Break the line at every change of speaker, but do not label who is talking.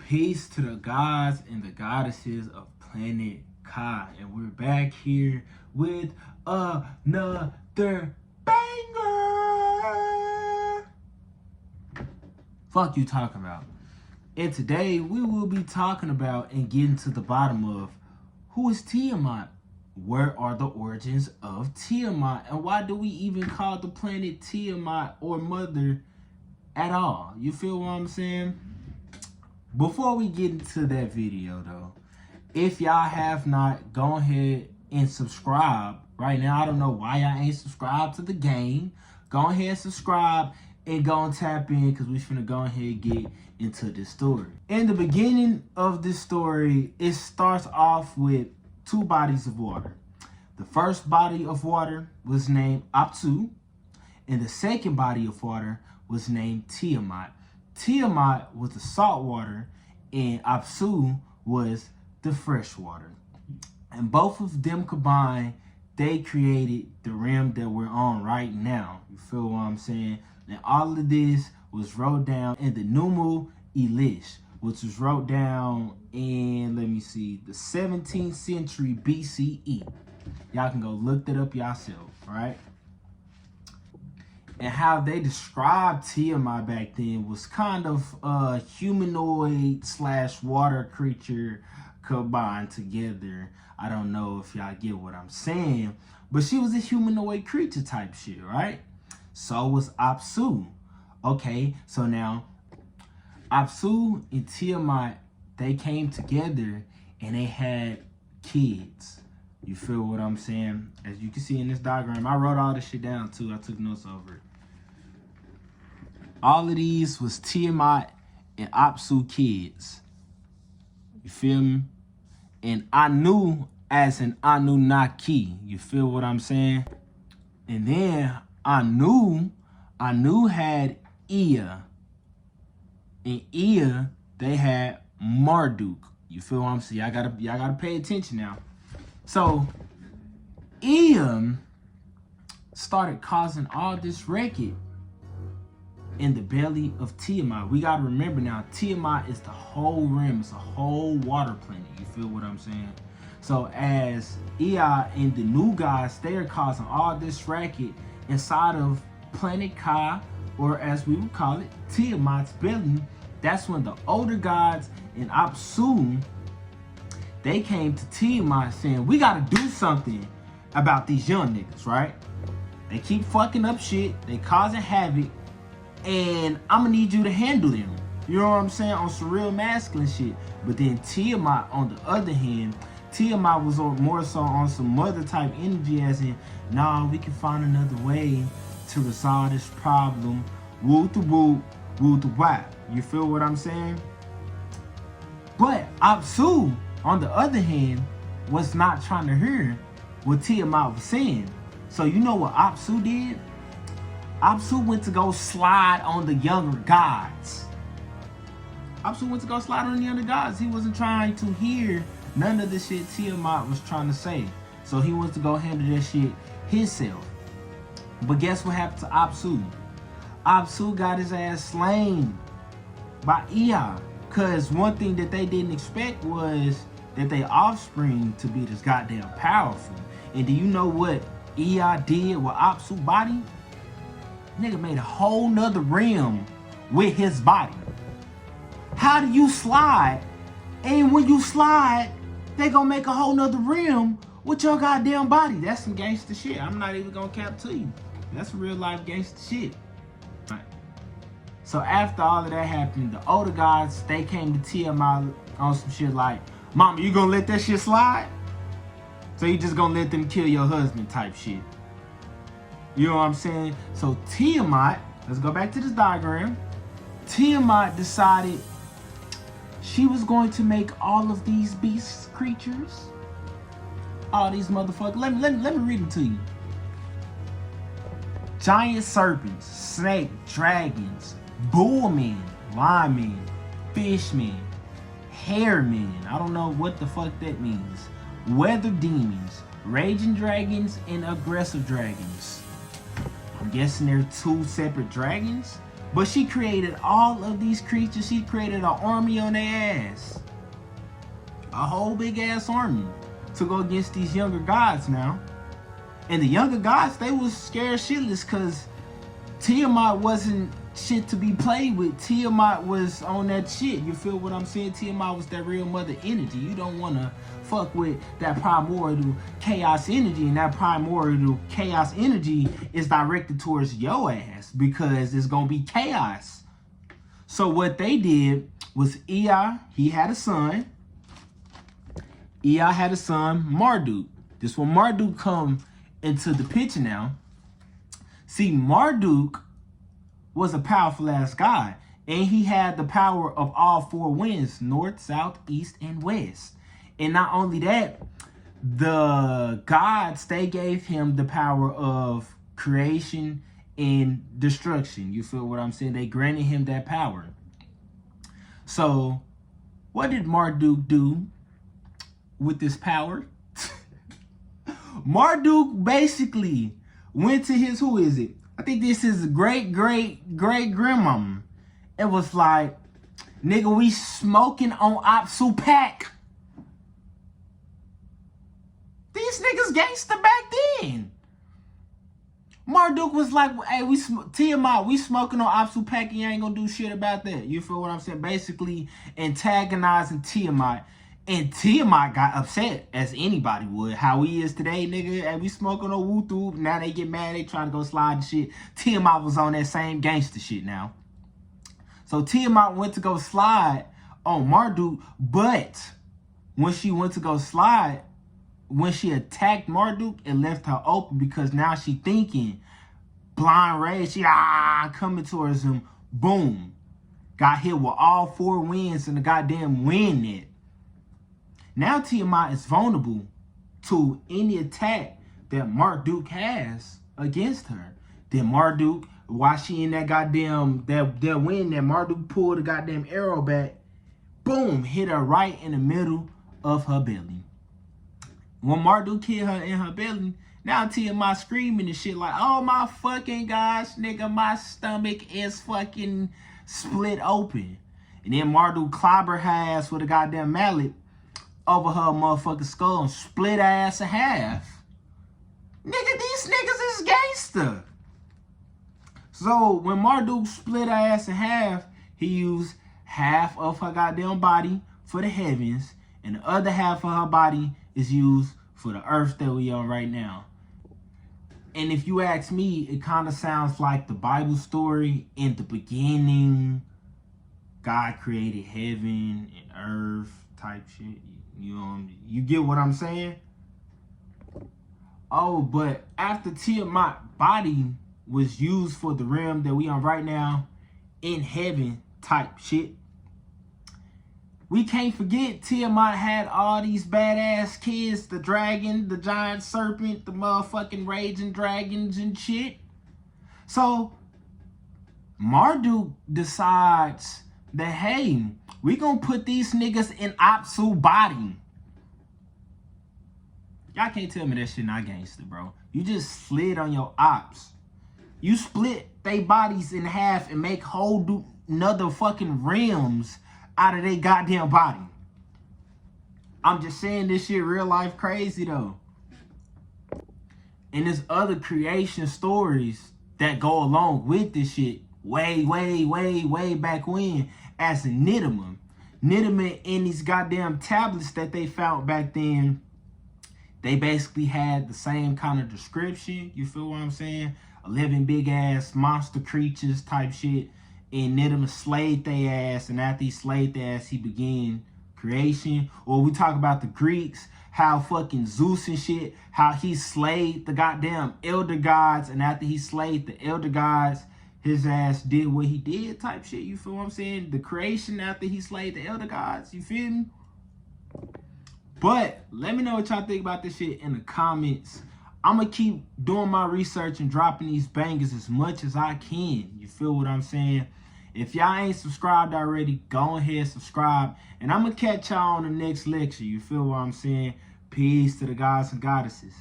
Peace to the gods and the goddesses of planet Kai. And we're back here with another banger. Fuck you talking about. And today we will be talking about and getting to the bottom of who is Tiamat? Where are the origins of Tiamat? And why do we even call the planet Tiamat or Mother at all? You feel what I'm saying? Before we get into that video though, if y'all have not, go ahead and subscribe right now. I don't know why y'all ain't subscribed to the game. Go ahead and subscribe and go and tap in, because we finna go ahead and get into this story. In the beginning of this story, it starts off with two bodies of water. The first body of water was named Apsu, and the second body of water was named Tiamat. Tiamat was the salt water, and Apsu was the fresh water. And both of them combined, they created the realm that we're on right now. You feel what I'm saying? And all of this was wrote down in the Numu Elish, which was wrote down in, let me see, the 17th century BCE. Y'all can go look that up yourself, right? And how they described Tiamat back then was kind of a humanoid / water creature combined together. I don't know if y'all get what I'm saying, but she was a humanoid creature type shit, right? So was Apsu. Okay, so now Apsu and Tiamat, they came together and they had kids. You feel what I'm saying? As you can see in this diagram, I wrote all this shit down too. I took notes over it. All of these was Tiamat and Apsu kids. You feel me? And Anu as in Anunnaki. You feel what I'm saying? And then Anu had Ea. And Ea, they had Marduk. You feel what I'm saying? Y'all gotta pay attention now. So Ea started causing all this racket in the belly of Tiamat. We gotta remember now, Tiamat is the whole realm. It's a whole water planet. You feel what I'm saying? So as Ea and the new gods, they are causing all this racket inside of planet Ka, or as we would call it, Tiamat's belly. That's when the older gods and Apsu, they came to Tiamat saying, we gotta do something about these young niggas, right? They keep fucking up shit. They causing havoc. And I'm gonna need you to handle them. You know what I'm saying? On some real masculine shit. But then Tiamat, on the other hand, Tiamat was more so on some mother type energy, as in, nah, we can find another way to resolve this problem. Woo to woo, woo to whack. You feel what I'm saying? But Apsu, on the other hand, was not trying to hear what Tiamat was saying. So you know what Apsu did? Apsu went to go slide on the younger gods. Apsu went to go slide on the younger gods. He wasn't trying to hear none of the shit Tiamat was trying to say. So he wants to go handle that shit himself. But guess what happened to Apsu? Apsu got his ass slain by Ea. Because one thing that they didn't expect was that their offspring to be this goddamn powerful. And do you know what Ea did with Apsu's body? Nigga made a whole nother realm with his body. How do you slide? And when you slide, they gonna make a whole nother realm with your goddamn body. That's some gangster shit. I'm not even gonna cap to you. That's real life gangster shit. Right. So after all of that happened, the older gods, they came to Tiamat on some shit like, mama, you gonna let that shit slide? So you just gonna let them kill your husband type shit. You know what I'm saying? So Tiamat, let's go back to this diagram. Tiamat decided she was going to make all of these beast creatures, all these motherfuckers. Let me read them to you. Giant serpents, snake, dragons, bullmen, linemen, fishmen, hairmen. I don't know what the fuck that means. Weather demons, raging dragons, and aggressive dragons. I'm guessing they're two separate dragons. But she created all of these creatures. She created an army on their ass. A whole big ass army to go against these younger gods now. And the younger gods, they was scared shitless because Tiamat wasn't shit to be played with. Tiamat was on that shit. You feel what I'm saying? Tiamat was that real mother energy. You don't want to fuck with that primordial chaos energy. And that primordial chaos energy is directed towards your ass because it's going to be chaos. So what they did was Ea, he had a son. Ea had a son, Marduk. This when Marduk come into the picture now. See, Marduk was a powerful ass god, and he had the power of all four winds, north, south, east, and west. And not only that, the gods, they gave him the power of creation and destruction. You feel what I'm saying? They granted him that power. So what did Marduk do with this power? Marduk basically went to his, who is it? I think this is great grandmama. It was like, nigga, we smoking on Apsu Pack. These niggas gangster back then. Marduk was like, hey, Tiamat, we smoking on Apsu Pack and you ain't gonna do shit about that. You feel what I'm saying? Basically antagonizing Tiamat. And Tiamat got upset, as anybody would. How he is today, nigga. Hey, we smoking on Woo-Tube. Now they get mad. They trying to go slide and shit. Tiamat was on that same gangster shit now. So Tiamat went to go slide on Marduk. But when she went to go slide, when she attacked Marduk, it left her open because now she thinking blind rage. She coming towards him. Boom. Got hit with all four winds and the goddamn wind net. Now Tiamat is vulnerable to any attack that Marduk has against her. Then Marduk, while she in that goddamn, that wind, that Marduk pulled the goddamn arrow back, boom, hit her right in the middle of her belly. When Marduk hit her in her belly, now Tiamat screaming and shit like, oh my fucking gosh, nigga, my stomach is fucking split open. And then Marduk clobber her ass with a goddamn mallet over her motherfucking skull and split her ass in half. Nigga, these niggas is gangster. So when Marduk split her ass in half, he used half of her goddamn body for the heavens, and the other half of her body is used for the earth that we on right now. And if you ask me, it kind of sounds like the Bible story. In the beginning, God created heaven and earth type shit. You get what I'm saying? Oh, but after Tiamat body was used for the realm that we on right now, in heaven type shit, we can't forget Tiamat had all these badass kids, the dragon, the giant serpent, the motherfucking raging dragons and shit. So Marduk decides that, hey, we gonna put these niggas in Apsu body. Y'all can't tell me that shit not gangster, bro. You just slid on your ops. You split they bodies in half and make whole another fucking realms out of their goddamn body. I'm just saying this shit real life crazy though. And there's other creation stories that go along with this shit way back when, as in Nidimun. Nidimun in these goddamn tablets that they found back then, they basically had the same kind of description. You feel what I'm saying? 11 big ass monster creatures type shit. And Nidimun slayed their ass, and after he slayed their ass, he began creation. Or we talk about the Greeks, how fucking Zeus and shit, how he slayed the goddamn elder gods, and after he slayed the elder gods, his ass did what he did type shit. You feel what I'm saying? The creation after he slayed the elder gods. You feel me? But let me know what y'all think about this shit in the comments. I'm going to keep doing my research and dropping these bangers as much as I can. You feel what I'm saying? If y'all ain't subscribed already, go ahead, subscribe. And I'm going to catch y'all on the next lecture. You feel what I'm saying? Peace to the gods and goddesses.